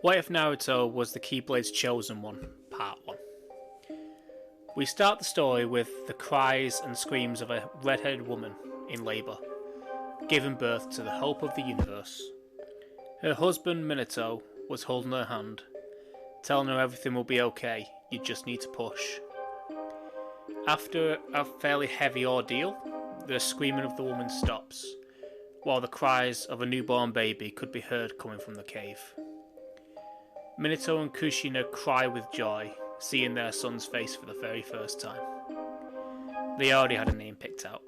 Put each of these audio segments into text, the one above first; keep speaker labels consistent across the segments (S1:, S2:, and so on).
S1: What if Naruto was the Keyblade's chosen one? Part 1. We start the story with the cries and screams of a red-headed woman in labour, giving birth to the hope of the universe. Her husband Minato was holding her hand, telling her everything will be okay, you just need to push. After a fairly heavy ordeal, the screaming of the woman stops, while the cries of a newborn baby could be heard coming from the cave. Minato and Kushina cry with joy, seeing their son's face for the very first time. They already had a name picked out,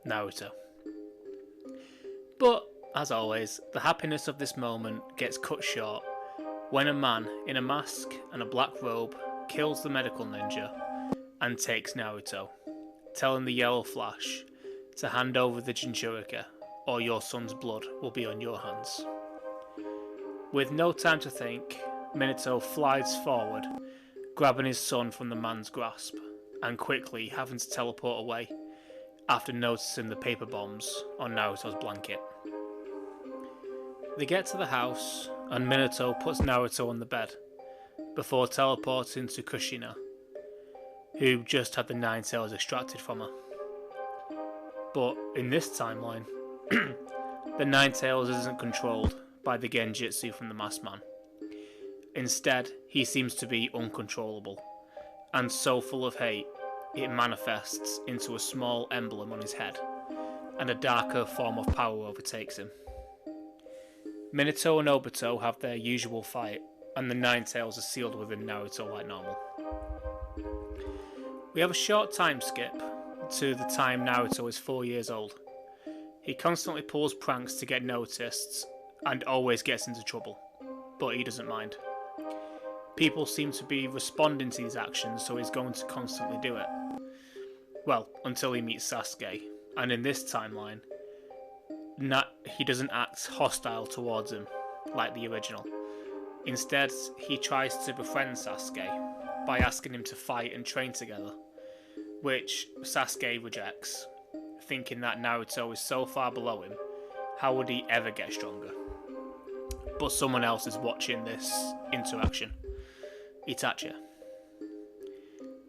S1: Naruto. But, as always, the happiness of this moment gets cut short when a man in a mask and a black robe kills the medical ninja and takes Naruto, telling the Yellow Flash to hand over the Jinchuriki or your son's blood will be on your hands. With no time to think, Minato flies forward, grabbing his son from the man's grasp, and quickly having to teleport away after noticing the paper bombs on Naruto's blanket. They get to the house, and Minato puts Naruto on the bed, before teleporting to Kushina, who just had the Nine Tails extracted from her. But in this timeline, the Nine Tails isn't controlled by the Genjutsu from the Masked Man. Instead, he seems to be uncontrollable, and so full of hate, it manifests into a small emblem on his head, and a darker form of power overtakes him. Minato and Obito have their usual fight, and the Nine Tails are sealed within Naruto like normal. We have a short time skip to the time Naruto is 4 years old. He constantly pulls pranks to get noticed, and always gets into trouble, but he doesn't mind. People seem to be responding to these actions, so he's going to constantly do it. Well, until he meets Sasuke, and in this timeline, he doesn't act hostile towards him, like the original. Instead, he tries to befriend Sasuke by asking him to fight and train together, which Sasuke rejects, thinking that Naruto is so far below him, how would he ever get stronger? But someone else is watching this interaction, Itachi.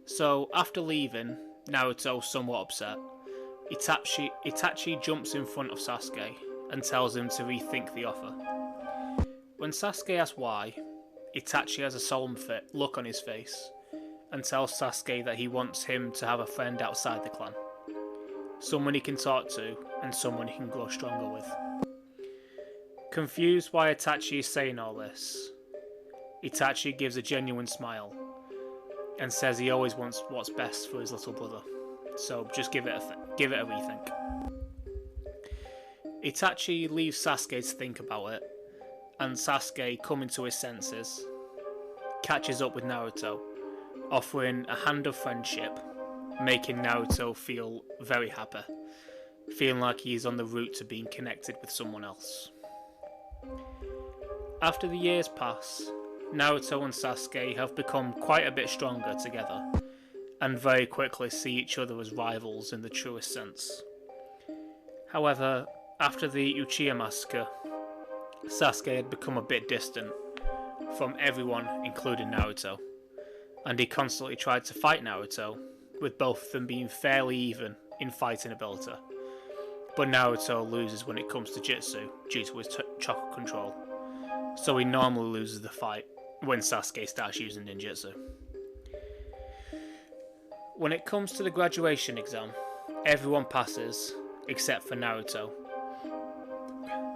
S1: So, after leaving, Naruto somewhat upset, Itachi jumps in front of Sasuke and tells him to rethink the offer. When Sasuke asks why, Itachi has a solemn look on his face and tells Sasuke that he wants him to have a friend outside the clan. Someone he can talk to and someone he can grow stronger with. Confused why Itachi is saying all this, Itachi gives a genuine smile and says he always wants what's best for his little brother, so just give it a rethink. Itachi leaves Sasuke to think about it, and Sasuke, coming to his senses, catches up with Naruto, offering a hand of friendship, making Naruto feel very happy, feeling like he is on the route to being connected with someone else. After the years pass, Naruto and Sasuke have become quite a bit stronger together, and very quickly see each other as rivals in the truest sense. However, after the Uchiha massacre, Sasuke had become a bit distant from everyone, including Naruto, and he constantly tried to fight Naruto, with both of them being fairly even in fighting ability. But Naruto loses when it comes to Jutsu due to his chakra control, so he normally loses the fight when Sasuke starts using ninjutsu. When it comes to the graduation exam, everyone passes except for Naruto,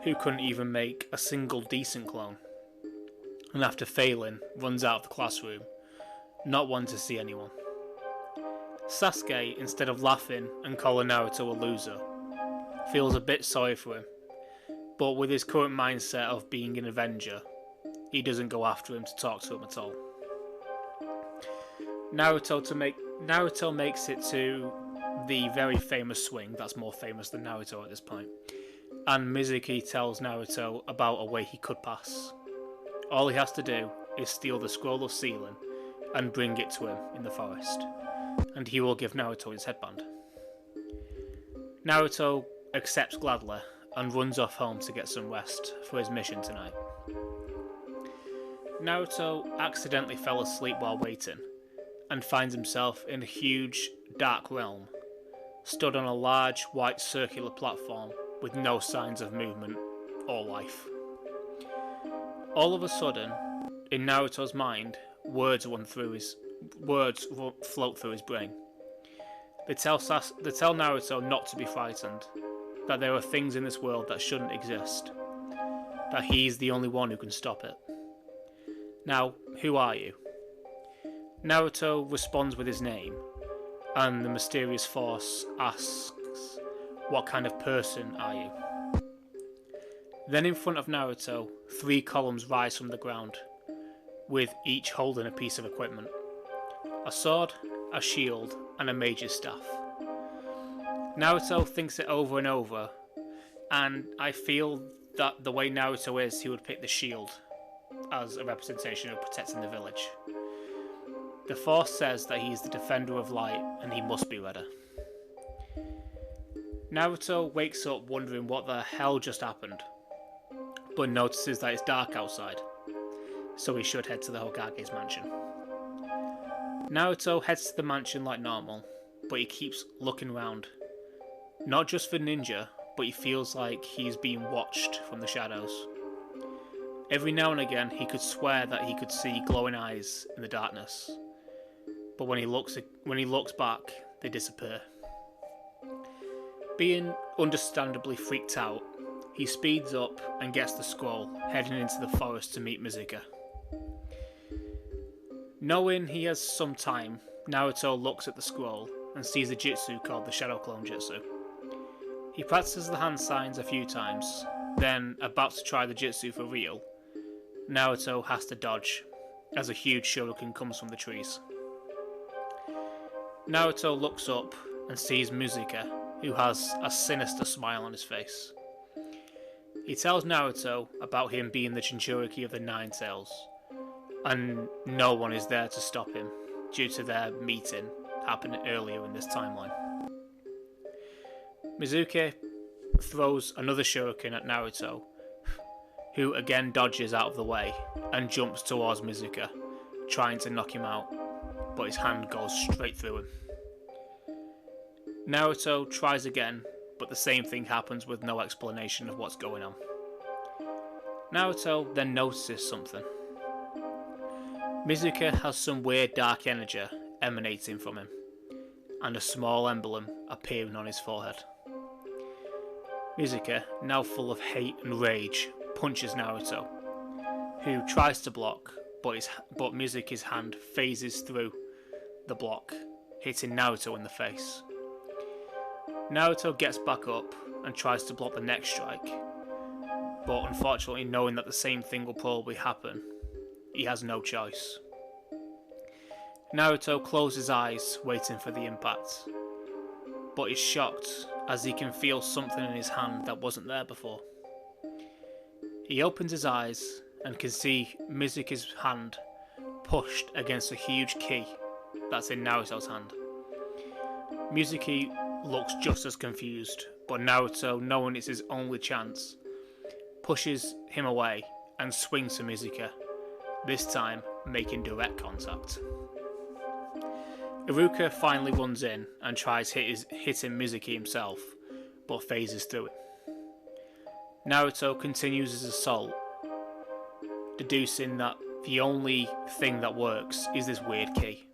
S1: who couldn't even make a single decent clone, and after failing, runs out of the classroom, not wanting to see anyone. Sasuke, instead of laughing and calling Naruto a loser, feels a bit sorry for him, but with his current mindset of being an Avenger, he doesn't go after him to talk to him at all. Naruto makes it to the very famous swing, that's more famous than Naruto at this point, and Mizuki tells Naruto about a way he could pass. All he has to do is steal the scroll of sealing and bring it to him in the forest, and he will give Naruto his headband. Naruto accepts gladly and runs off home to get some rest for his mission tonight. Naruto accidentally fell asleep while waiting, and finds himself in a huge, dark realm, stood on a large, white circular platform with no signs of movement or life. All of a sudden, in Naruto's mind, words float through his brain. They tell Naruto not to be frightened, that there are things in this world that shouldn't exist, that he's the only one who can stop it. Now, who are you? Naruto responds with his name, and the mysterious force asks, "What kind of person are you?" Then in front of Naruto, 3 columns rise from the ground, with each holding a piece of equipment. A sword, a shield, and a mage's staff. Naruto thinks it over and over, and I feel that the way Naruto is, he would pick the shield as a representation of protecting the village. The Force says that he is the defender of light and he must be ready. Naruto wakes up wondering what the hell just happened, but notices that it's dark outside, so he should head to the Hokage's mansion. Naruto heads to the mansion like normal, but he keeps looking around. Not just for ninja, but he feels like he's being watched from the shadows. Every now and again he could swear that he could see glowing eyes in the darkness, but when he looks back, they disappear. Being understandably freaked out, he speeds up and gets the scroll, heading into the forest to meet Mizuki. Knowing he has some time, Naruto looks at the scroll and sees a jutsu called the Shadow Clone Jutsu. He practices the hand signs a few times, then, about to try the jutsu for real, Naruto has to dodge, as a huge shuriken comes from the trees. Naruto looks up and sees Mizuki, who has a sinister smile on his face. He tells Naruto about him being the Jinchuriki of the Nine Tails, and no one is there to stop him due to their meeting happening earlier in this timeline. Mizuki throws another shuriken at Naruto, who again dodges out of the way and jumps towards Mizuki, trying to knock him out, but his hand goes straight through him. Naruto tries again, but the same thing happens with no explanation of what's going on. Naruto then notices something. Mizuki has some weird dark energy emanating from him, and a small emblem appearing on his forehead. Mizuki, now full of hate and rage, punches Naruto, who tries to block, but Mizuki's hand phases through the block, hitting Naruto in the face. Naruto gets back up and tries to block the next strike, but unfortunately, knowing that the same thing will probably happen, he has no choice. Naruto closes his eyes, waiting for the impact, but is shocked as he can feel something in his hand that wasn't there before. He opens his eyes and can see Mizuki's hand pushed against a huge key that's in Naruto's hand. Mizuki looks just as confused, but Naruto, knowing it's his only chance, pushes him away and swings for Mizuki, this time making direct contact. Iruka finally runs in and tries hitting Mizuki himself, but phases through it. Naruto continues his assault, deducing that the only thing that works is this weird key.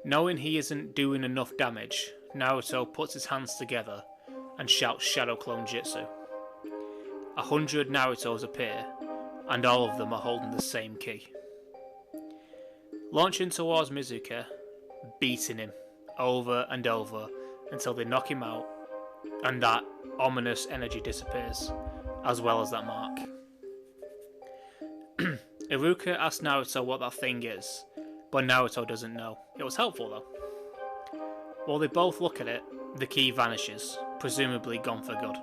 S1: Knowing he isn't doing enough damage, Naruto puts his hands together and shouts Shadow Clone Jutsu. 100 Narutos appear, and all of them are holding the same key. Launching towards Mizuki, beating him over and over until they knock him out, and that ominous energy disappears, as well as that mark. Iruka asks Naruto what that thing is, but Naruto doesn't know. It was helpful though. While they both look at it, the key vanishes, presumably gone for good.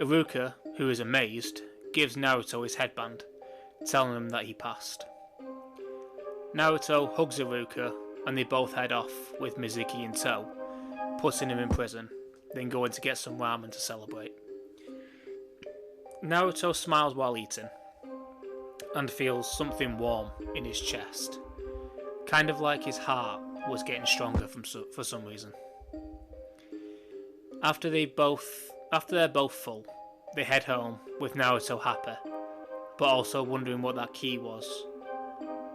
S1: Iruka, who is amazed, gives Naruto his headband, telling him that he passed. Naruto hugs Iruka and they both head off with Mizuki in tow, putting him in prison, then going to get some ramen to celebrate. Naruto smiles while eating. and feels something warm in his chest, kind of like his heart was getting stronger for some reason. After they're both full, they head home with Naruto happy, but also wondering what that key was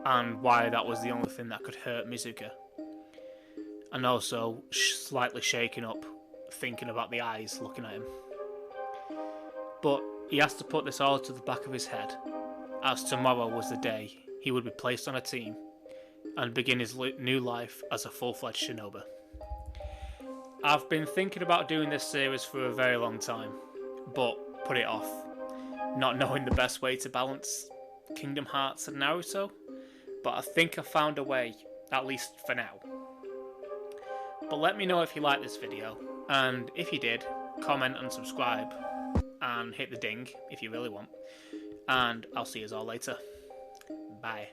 S1: and why that was the only thing that could hurt Mizuki, and also slightly shaken up, thinking about the eyes looking at him. But he has to put this all to the back of his head, as tomorrow was the day he would be placed on a team and begin his new life as a full-fledged shinobi. I've been thinking about doing this series for a very long time, but put it off, not knowing the best way to balance Kingdom Hearts and Naruto, but I think I found a way, at least for now. But let me know if you liked this video, and if you did, comment and subscribe, and hit the ding if you really want, and I'll see you all later. Bye.